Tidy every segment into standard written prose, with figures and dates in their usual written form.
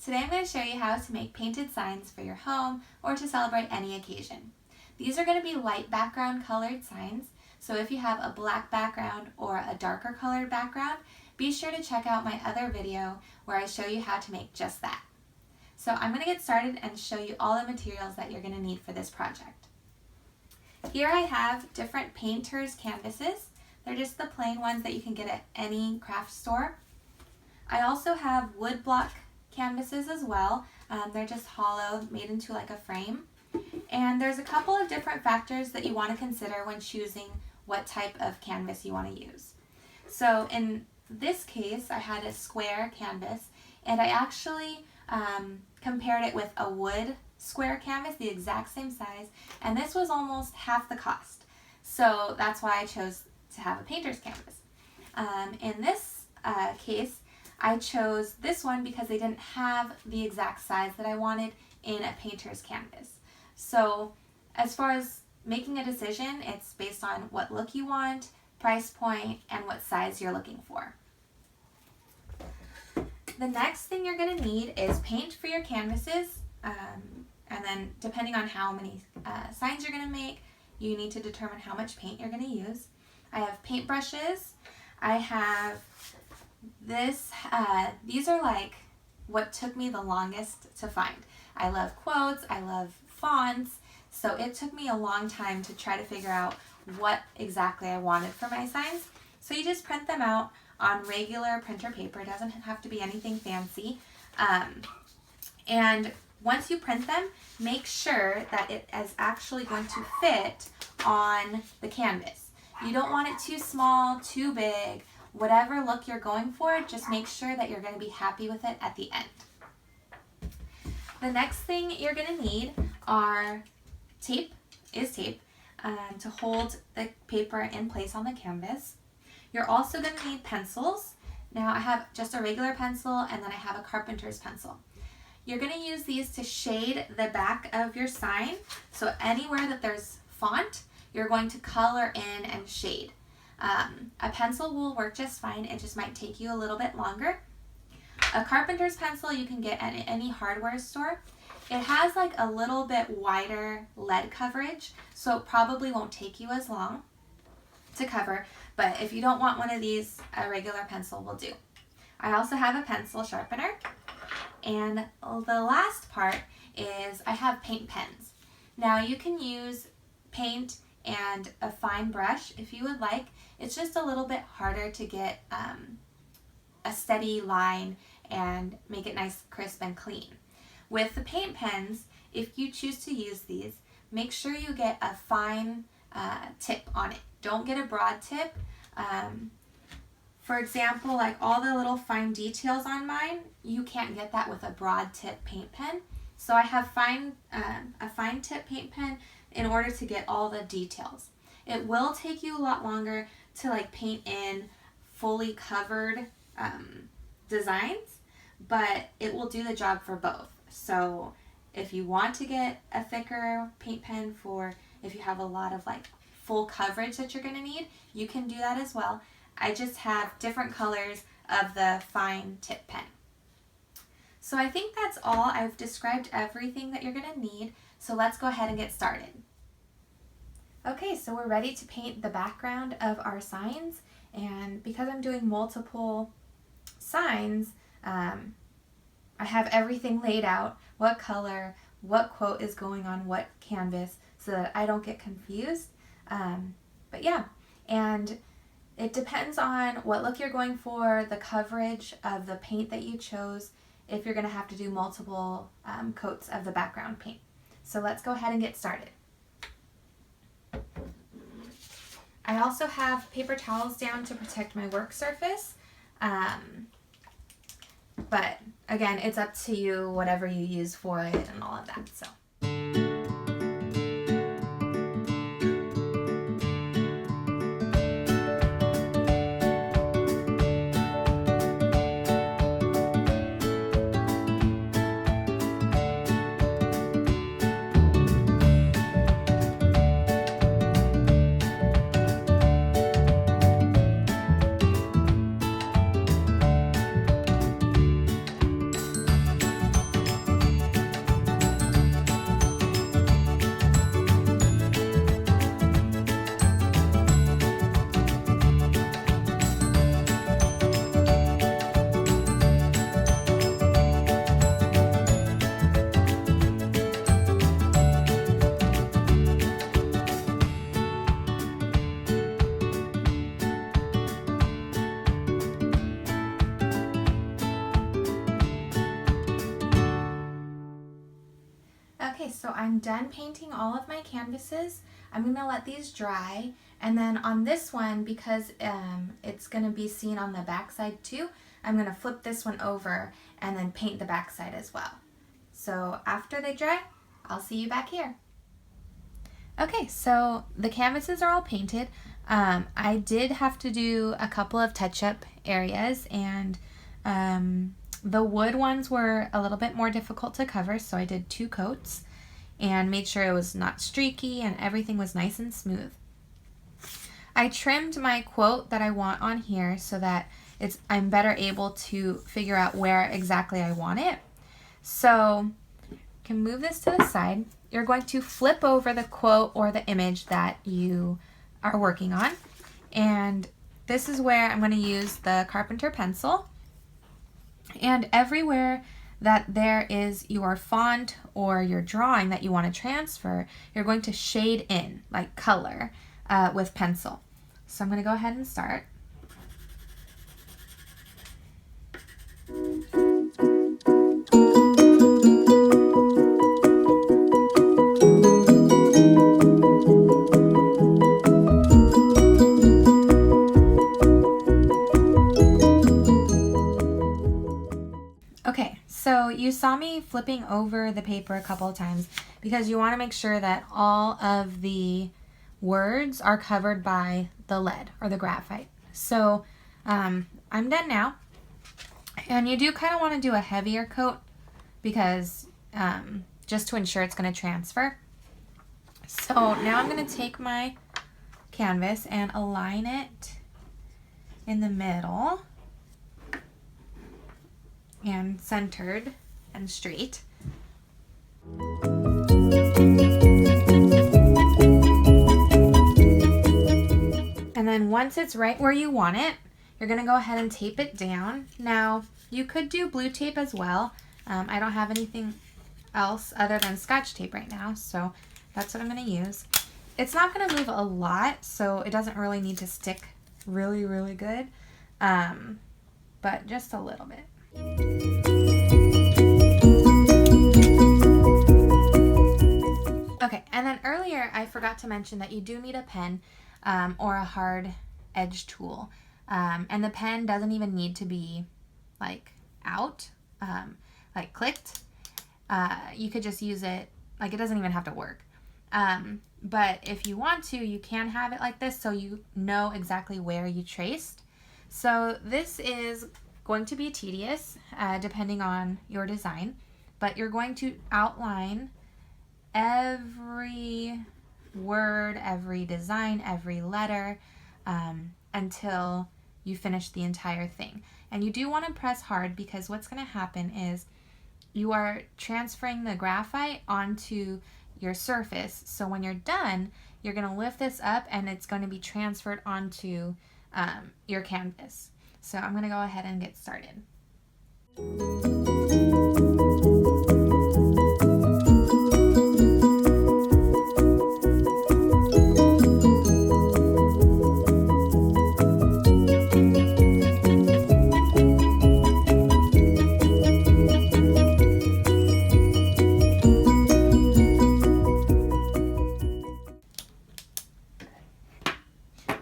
Today I'm going to show you how to make painted signs for your home or to celebrate any occasion. These are going to be light background colored signs, so if you have a black background or a darker colored background, be sure to check out my other video where I show you how to make just that. So I'm going to get started and show you all the materials that you're going to need for this project. Here I have different painters canvases. They're just the plain ones that you can get at any craft store. I also have wood block canvases as well. They're just hollow, made into like a frame. And there's a couple of different factors that you want to consider when choosing what type of canvas you want to use. So in this case, I had a square canvas, and I actually compared it with a wood square canvas, the exact same size, and this was almost half the cost. So that's why I chose to have a painter's canvas. In this case, I chose this one because they didn't have the exact size that I wanted in a painter's canvas. So as far as making a decision, it's based on what look you want, price point, and what size you're looking for. The next thing you're going to need is paint for your canvases, and then depending on how many signs you're going to make, you need to determine how much paint you're going to use. I have paint brushes. I have this, these are like what took me the longest to find. I love quotes, I love fonts, so it took me a long time to try to figure out what exactly I wanted for my signs. So you just print them out on regular printer paper. It doesn't have to be anything fancy. And once you print them, make sure that it is actually going to fit on the canvas. You don't want it too small, too big. Whatever look you're going for, just make sure that you're going to be happy with it at the end. The next thing you're going to need are tape to hold the paper in place on the canvas. You're also going to need pencils. Now I have just a regular pencil, and then I have a carpenter's pencil. You're going to use these to shade the back of your sign. So anywhere that there's font, you're going to color in and shade. A pencil will work just fine. It just might take you a little bit longer. A carpenter's pencil you can get at any hardware store. It has like a little bit wider lead coverage, so it probably won't take you as long to cover, but if you don't want one of these, a regular pencil will do. I also have a pencil sharpener, and the last part is I have paint pens. Now you can use paint and a fine brush if you would like. It's just a little bit harder to get a steady line and make it nice, crisp, and clean. With the paint pens, if you choose to use these, make sure you get a fine tip on it. Don't get a broad tip. For example, like all the little fine details on mine, you can't get that with a broad tip paint pen. So I have a fine tip paint pen in order to get all the details. It will take you a lot longer to like paint in fully covered designs, but it will do the job for both. So if you want to get a thicker paint pen for if you have a lot of like full coverage that you're going to need, you can do that as well. I just have different colors of the fine tip pen. So I think that's all. I've described everything that you're going to need, so let's go ahead and get started. Okay, so we're ready to paint the background of our signs, and because I'm doing multiple signs, I have everything laid out, what color, what quote is going on what canvas, so that I don't get confused. But yeah, and it depends on what look you're going for, the coverage of the paint that you chose, if you're going to have to do multiple coats of the background paint. So let's go ahead and get started. I also have paper towels down to protect my work surface, but again, it's up to you, whatever you use for it and all of that. So. Okay, so I'm done painting all of my canvases. I'm gonna let these dry, and then on this one, because it's gonna be seen on the back side too, I'm gonna flip this one over and then paint the back side as well. So after they dry, I'll see you back here. Okay, so the canvases are all painted. I did have to do a couple of touch-up areas, and the wood ones were a little bit more difficult to cover, so I did 2 coats and made sure it was not streaky and everything was nice and smooth. I trimmed my quote that I want on here so that I'm better able to figure out where exactly I want it. So you can move this to the side. You're going to flip over the quote or the image that you are working on, and this is where I'm going to use the Carpenter pencil. And everywhere that there is your font or your drawing that you want to transfer, you're going to shade in, like color, with pencil. So I'm going to go ahead and start. Okay, so you saw me flipping over the paper a couple of times because you want to make sure that all of the words are covered by the lead or the graphite. So I'm done now. And you do kind of want to do a heavier coat because just to ensure it's going to transfer. So now I'm going to take my canvas and align it in the middle and centered and straight. And then once it's right where you want it, you're gonna go ahead and tape it down. Now, you could do blue tape as well. I don't have anything else other than Scotch tape right now, so that's what I'm gonna use. It's not gonna move a lot, so it doesn't really need to stick really, really good, but just a little bit. Okay, and then earlier I forgot to mention that you do need a pen or a hard edge tool. And the pen doesn't even need to be like out, like clicked. You could just use it, like it doesn't even have to work. But if you want to, you can have it like this so you know exactly where you traced. So this is going to be tedious depending on your design, but you're going to outline every word, every design, every letter until you finish the entire thing. And you do want to press hard because what's going to happen is you are transferring the graphite onto your surface. So when you're done, you're going to lift this up and it's going to be transferred onto your canvas. So I'm going to go ahead and get started.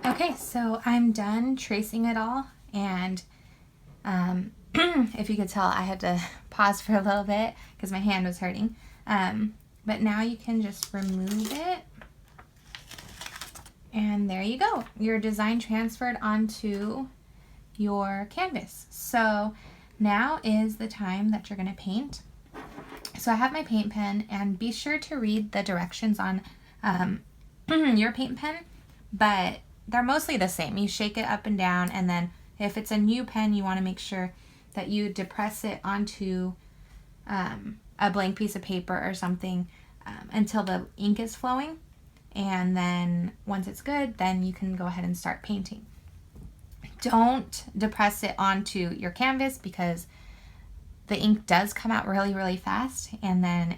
Okay, so I'm done tracing it all, and if you could tell, I had to pause for a little bit because my hand was hurting. But now you can just remove it, and there you go. Your design transferred onto your canvas. So now is the time that you're going to paint. So I have my paint pen, and be sure to read the directions on your paint pen, but they're mostly the same. You shake it up and down, and then if it's a new pen, you want to make sure that you depress it onto a blank piece of paper or something until the ink is flowing. And then once it's good, then you can go ahead and start painting. Don't depress it onto your canvas because the ink does come out really, really fast, and then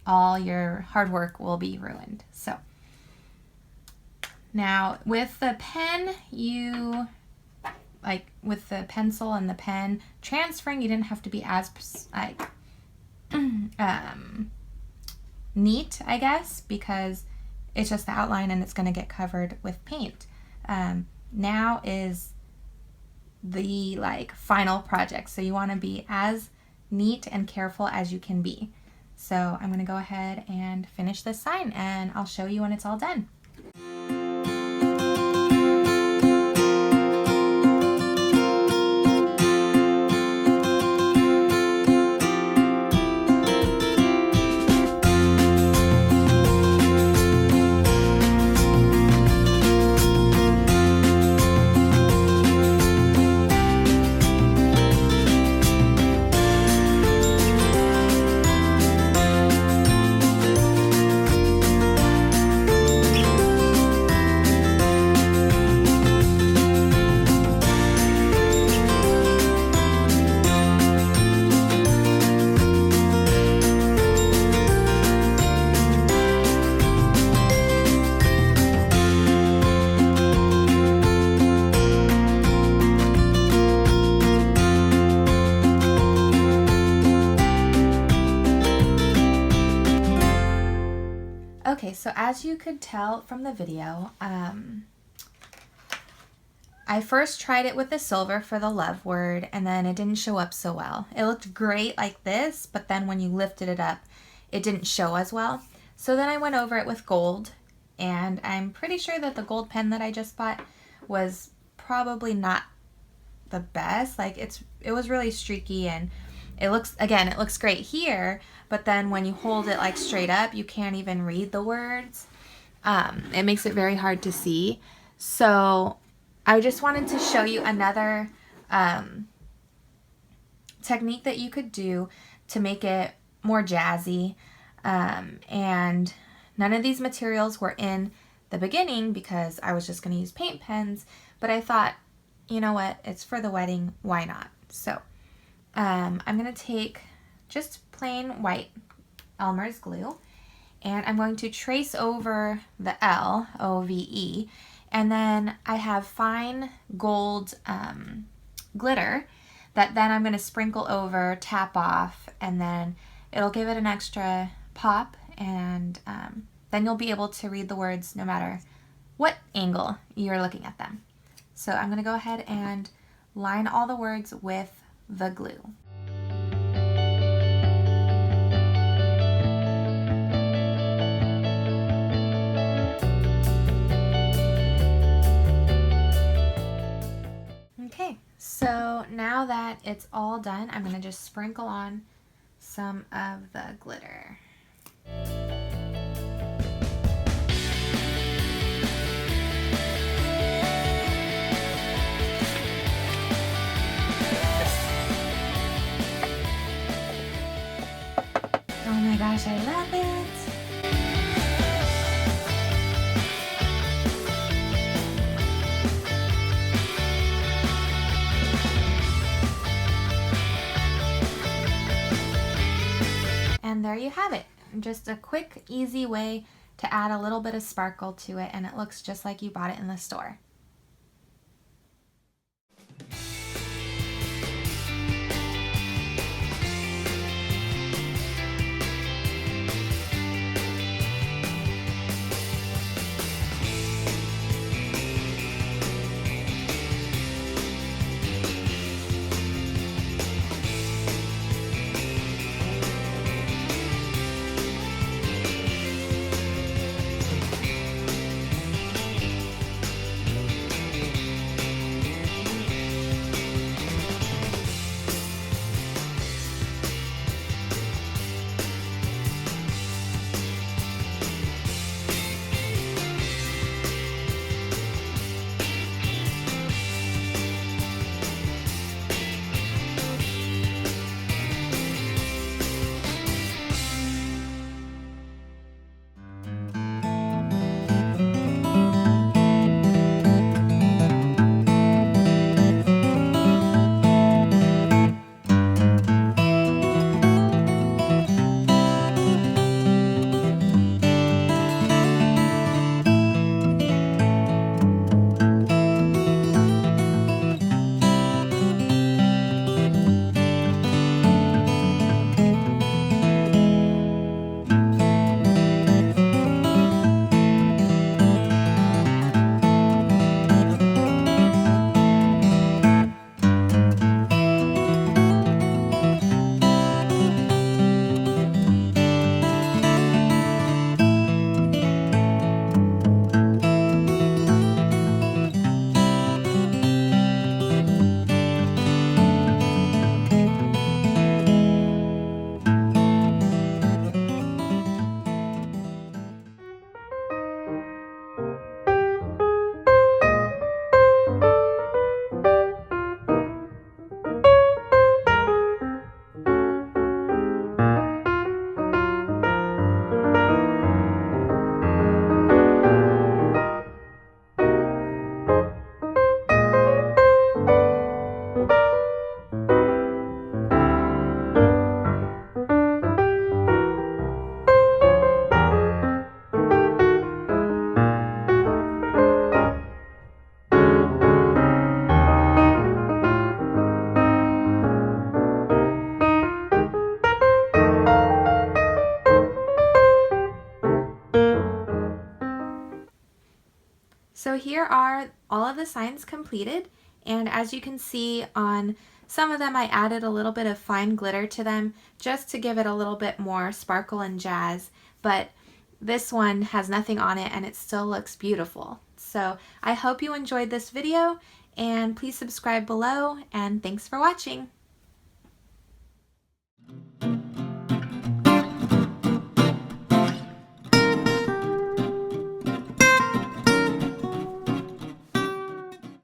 all your hard work will be ruined. So now with the pen, with the pencil and the pen transferring, you didn't have to be as neat, I guess, because it's just the outline and it's going to get covered with paint. Now is the final project, so you want to be as neat and careful as you can be. So I'm going to go ahead and finish this sign, and I'll show you when it's all done. Okay, so as you could tell from the video, I first tried it with the silver for the love word, and then it didn't show up so well. It looked great like this, but then when you lifted it up, it didn't show as well. So then I went over it with gold, and I'm pretty sure that the gold pen that I just bought was probably not the best. It was really streaky, and it looks great here, but then when you hold it straight up, you can't even read the words. It makes it very hard to see. So I just wanted to show you another technique that you could do to make it more jazzy. And none of these materials were in the beginning because I was just going to use paint pens, but I thought, you know what, it's for the wedding, why not? So I'm going to take just plain white Elmer's glue, and I'm going to trace over the L, O-V-E, and then I have fine gold glitter that then I'm going to sprinkle over, tap off, and then it'll give it an extra pop, and then you'll be able to read the words no matter what angle you're looking at them. So I'm going to go ahead and line all the words with the glue. Okay, so now that it's all done, I'm going to just sprinkle on some of the glitter. Oh my gosh, I love it! And there you have it. Just a quick, easy way to add a little bit of sparkle to it, and it looks just like you bought it in the store. here are all of the signs completed, and as you can see on some of them I added a little bit of fine glitter to them just to give it a little bit more sparkle and jazz, but this one has nothing on it and it still looks beautiful. So I hope you enjoyed this video, and please subscribe below, and thanks for watching.